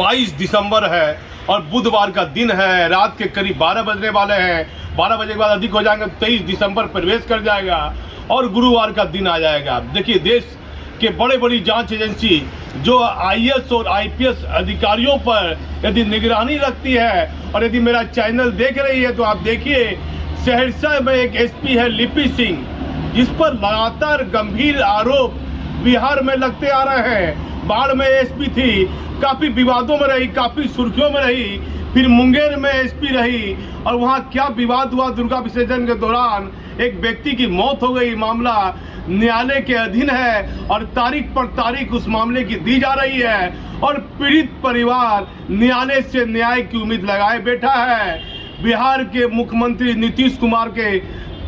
22 दिसंबर है और बुधवार का दिन है। रात के करीब 12 बजने वाले हैं। 12 बजे के बाद अधिक हो जाएंगे, 23 दिसंबर प्रवेश कर जाएगा और गुरुवार का दिन आ जाएगा। देखिए, देश के बड़े बड़ी जांच एजेंसी जो आईएएस और आईपीएस अधिकारियों पर यदि निगरानी रखती है, और यदि मेरा चैनल देख रही है तो आप देखिए, सहरसा में एक एसपी है लिपि सिंह, जिस पर लगातार गंभीर आरोप बिहार में लगते आ रहे हैं। बाढ़ में एसपी थी, काफ़ी विवादों में रही, काफ़ी सुर्खियों में रही, फिर मुंगेर में एसपी रही और वहाँ क्या विवाद हुआ, दुर्गा विसर्जन के दौरान एक व्यक्ति की मौत हो गई। मामला न्यायालय के अधीन है और तारीख पर तारीख उस मामले की दी जा रही है और पीड़ित परिवार न्यायालय से न्याय की उम्मीद लगाए बैठा है। बिहार के मुख्यमंत्री नीतीश कुमार के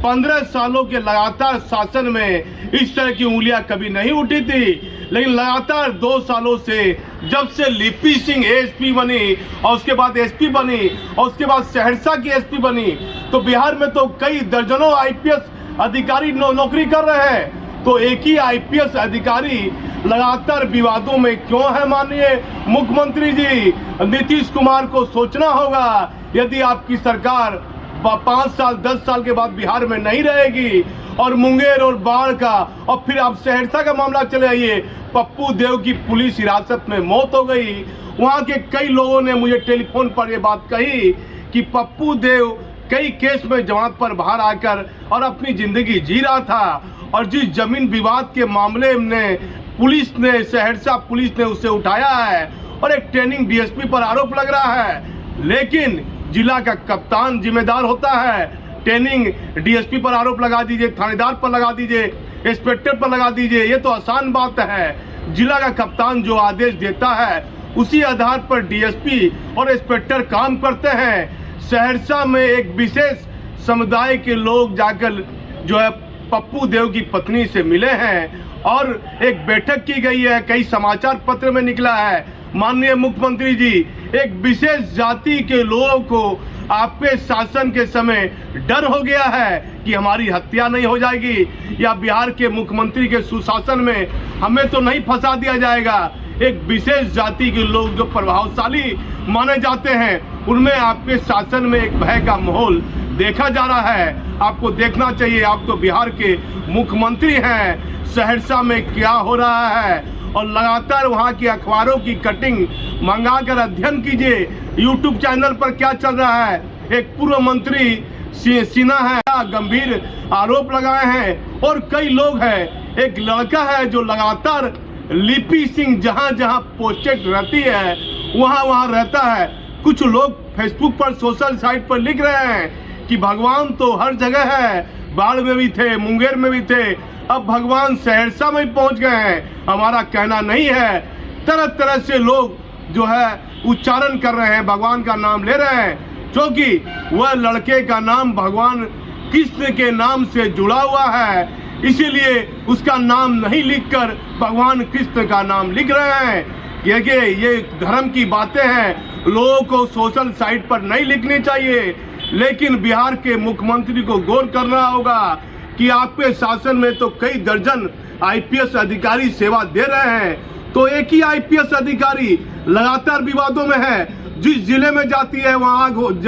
15 सालों के लगातार शासन में इस तरह की उंगलियां कभी नहीं उठी थी, लेकिन लगातार 2 सालों से जब से लिपि सिंह एसपी बनी और उसके बाद एसपी बनी और उसके बाद सहरसा की एसपी बनी, तो बिहार में तो कई दर्जनों आईपीएस अधिकारी नौकरी कर रहे हैं। तो एक ही आईपीएस अधिकारी लगातार विवादों में क्यों है? माननीय मुख्यमंत्री जी नीतीश कुमार को सोचना होगा, यदि आपकी सरकार 5 साल 10 साल के बाद बिहार में नहीं रहेगी और मुंगेर और बाढ़ का, और फिर आप सहरसा का मामला चले आइए, पप्पू देव की पुलिस हिरासत में मौत हो गई। वहाँ के कई लोगों ने मुझे टेलीफोन पर ये बात कही कि पप्पू देव कई केस में जमानत पर बाहर आकर और अपनी जिंदगी जी रहा था, और जिस जमीन विवाद के मामले में पुलिस ने, सहरसा पुलिस ने उसे उठाया है और एक ट्रेनिंग डीएसपी पर आरोप लग रहा है, लेकिन जिला का कप्तान जिम्मेदार होता है। ट्रेनिंग डीएसपी पर आरोप लगा दीजिए, थानेदार पर लगा दीजिए, इंस्पेक्टर पर लगा दीजिए, ये तो आसान बात है। जिला का कप्तान जो आदेश देता है उसी आधार पर डीएसपी और इंस्पेक्टर काम करते हैं। सहरसा में एक विशेष समुदाय के लोग जाकर जो है पप्पू देव की पत्नी से मिले हैं और एक बैठक की गई है, कई समाचार पत्र में निकला है। माननीय मुख्यमंत्री जी, एक विशेष जाति के लोगों को आपके शासन के समय डर हो गया है कि हमारी हत्या नहीं हो जाएगी, या बिहार के मुख्यमंत्री के सुशासन में हमें तो नहीं फंसा दिया जाएगा। एक विशेष जाति के लोग जो प्रभावशाली माने जाते हैं, उनमें आपके शासन में एक भय का माहौल देखा जा रहा है। आपको देखना चाहिए, आप तो बिहार के मुख्यमंत्री हैं। सहरसा में क्या हो रहा है और लगातार वहाँ की अखबारों की कटिंग मंगाकर अध्ययन कीजिए। यूट्यूब चैनल पर क्या चल रहा है। एक पूर्व मंत्री सिन्हा है, गंभीर आरोप लगाए हैं और कई लोग हैं। एक लड़का है जो लगातार लिपि सिंह जहाँ जहाँ पोस्टेड रहती है वहाँ वहाँ रहता है। कुछ लोग फेसबुक पर, सोशल साइट पर लिख रहे हैं कि भगवान तो हर जगह है, बाढ़ में भी थे, मुंगेर में भी थे, अब भगवान सहरसा में पहुंच गए हैं। हमारा कहना नहीं है। तरह तरह से लोग जो है उच्चारण कर रहे हैं, भगवान का नाम ले रहे हैं, क्योंकि वह लड़के का नाम भगवान कृष्ण के नाम से जुड़ा हुआ है, इसीलिए उसका नाम नहीं लिखकर भगवान कृष्ण का नाम लिख रहे हैं। क्योंकि ये धर्म की बातें हैं, लोगों को सोशल साइट पर नहीं लिखनी चाहिए। लेकिन बिहार के मुख्यमंत्री को गौर करना होगा कि आपके शासन में तो कई दर्जन आईपीएस अधिकारी सेवा दे रहे हैं, तो एक ही आईपीएस अधिकारी लगातार विवादों में है। जिस जिले में जाती है वहाँ आग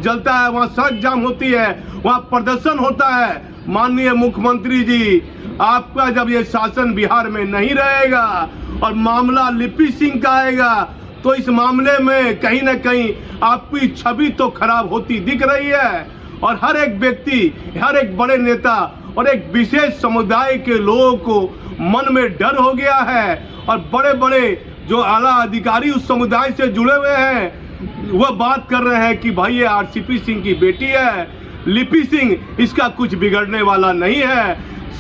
जलता है, वहाँ सड़क जाम होती है, वहाँ प्रदर्शन होता है। माननीय मुख्यमंत्री जी, आपका जब ये शासन बिहार में नहीं रहेगा और मामला लिपि सिंह का आएगा, तो इस मामले में कहीं ना कहीं आपकी छवि तो खराब होती दिख रही है। और हर एक व्यक्ति, हर एक बड़े नेता और एक विशेष समुदाय के लोगों को मन में डर हो गया है, और बड़े बड़े जो आला अधिकारी उस समुदाय से जुड़े हुए हैं वह बात कर रहे हैं कि भाई ये आरसीपी सिंह की बेटी है, लिपि सिंह, इसका कुछ बिगड़ने वाला नहीं है।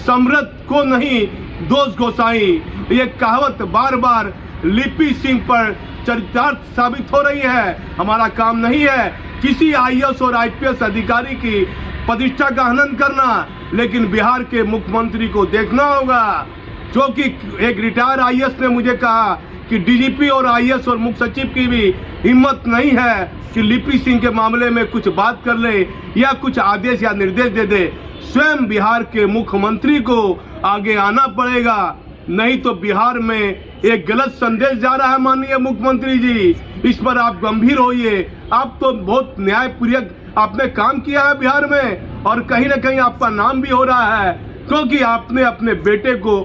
समृद्ध को नहीं दोष गोसाई, ये कहावत बार बार लिपि सिंह पर चरितार्थ साबित हो रही है। हमारा काम नहीं है किसी आईएएस और आईपीएस अधिकारी की प्रतिष्ठा का हनन करना, लेकिन बिहार के मुख्यमंत्री को देखना होगा, क्योंकि एक रिटायर आईएएस ने मुझे कहा कि डीजीपी और आईएएस और मुख्य सचिव की भी हिम्मत नहीं है कि लिपि सिंह के मामले में कुछ बात कर ले या कुछ आदेश या निर्देश दे दे। स्वयं बिहार के मुख्यमंत्री को आगे आना पड़ेगा, नहीं तो बिहार में एक गलत संदेश जा रहा है माननीय मुख्यमंत्री जी। इस पर आप गंभीर होइए। आप तो बहुत न्यायपूर्वक आपने काम किया है बिहार में, और कहीं ना कहीं आपका नाम भी हो रहा है, क्योंकि आपने अपने बेटे को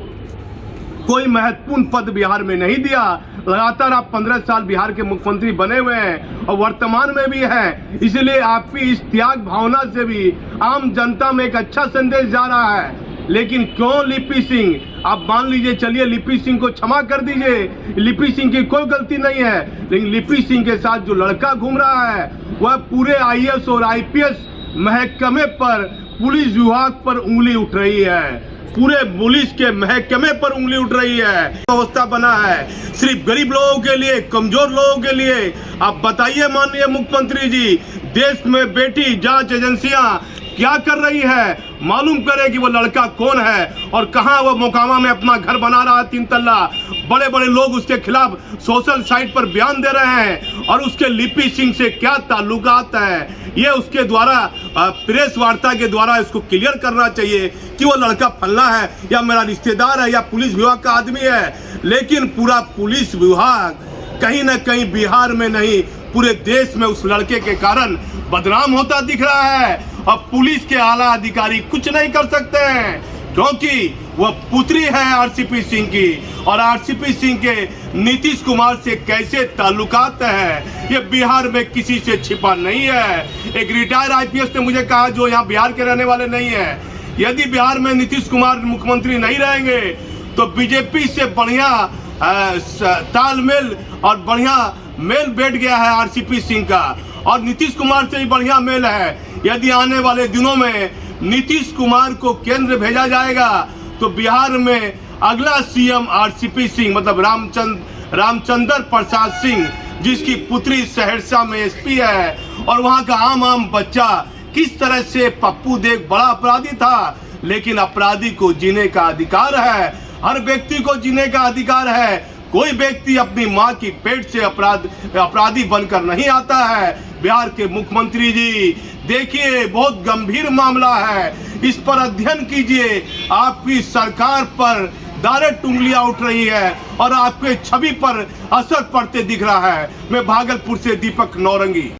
कोई महत्वपूर्ण पद बिहार में नहीं दिया। लगातार आप 15 साल बिहार के मुख्यमंत्री बने हुए हैं और वर्तमान में भी हैं, इसलिए आपकी इस त्याग भावना से भी आम जनता में एक अच्छा संदेश जा रहा है। लेकिन क्यों लिपि सिंह, आप मान लीजिए, चलिए लिपि सिंह को क्षमा कर दीजिए, लिपि सिंह की कोई गलती नहीं है, लेकिन लिपि सिंह के साथ जो लड़का घूम रहा है वह पूरे आईएएस और आईपीएस महकमे पर, पुलिस विभाग पर उंगली उठ रही है, पूरे पुलिस के महकमे पर उंगली उठ रही है। अवस्था बना है सिर्फ गरीब लोगों के लिए, कमजोर लोगों के लिए। आप बताइए माननीय मुख्यमंत्री जी, देश में बैठी जांच एजेंसियां क्या कर रही है? मालूम करे कि वो लड़का कौन है और कहां वो मोकामा में अपना घर बना रहा है 3 तल्ला। बड़े बड़े लोग उसके खिलाफ सोशल साइट पर बयान दे रहे हैं, और उसके लिपि सिंह से क्या ताल्लुकात है, ये उसके द्वारा प्रेस वार्ता के द्वारा इसको क्लियर करना चाहिए कि वो लड़का फल्ला है या मेरा रिश्तेदार है या पुलिस विभाग का आदमी है। लेकिन पूरा पुलिस विभाग कहीं ना कहीं बिहार में नहीं, पूरे देश में उस लड़के के कारण बदनाम होता दिख रहा है। अब पुलिस के आला अधिकारी कुछ नहीं कर सकते हैं, क्योंकि वह पुत्री है आरसीपी सिंह की, और आरसीपी सिंह के नीतीश कुमार से कैसे ताल्लुकात है ये बिहार में किसी से छिपा नहीं है। एक रिटायर्ड आईपीएस ने मुझे कहा, जो यहाँ बिहार के रहने वाले नहीं है, यदि बिहार में नीतीश कुमार मुख्यमंत्री नहीं रहेंगे तो बीजेपी से बढ़िया तालमेल और बढ़िया मेल बैठ गया है आरसीपी सिंह का, और नीतीश कुमार से भी बढ़िया मेल है। यदि आने वाले दिनों में नीतीश कुमार को केंद्र भेजा जाएगा तो बिहार में अगला सीएम आरसीपी सिंह, मतलब रामचंद्र प्रसाद सिंह, जिसकी पुत्री सहरसा में एसपी है, और वहां का आम बच्चा किस तरह से पप्पू देव बड़ा अपराधी था, लेकिन अपराधी को जीने का अधिकार है, हर व्यक्ति को जीने का अधिकार है। कोई व्यक्ति अपनी मां की पेट से अपराधी बनकर नहीं आता है। बिहार के मुख्यमंत्री जी देखिए, बहुत गंभीर मामला है, इस पर अध्ययन कीजिए। आपकी सरकार पर डायरेक्ट उंगलियां उठ रही है और आपके छवि पर असर पड़ते दिख रहा है। मैं भागलपुर से दीपक नौरंगी।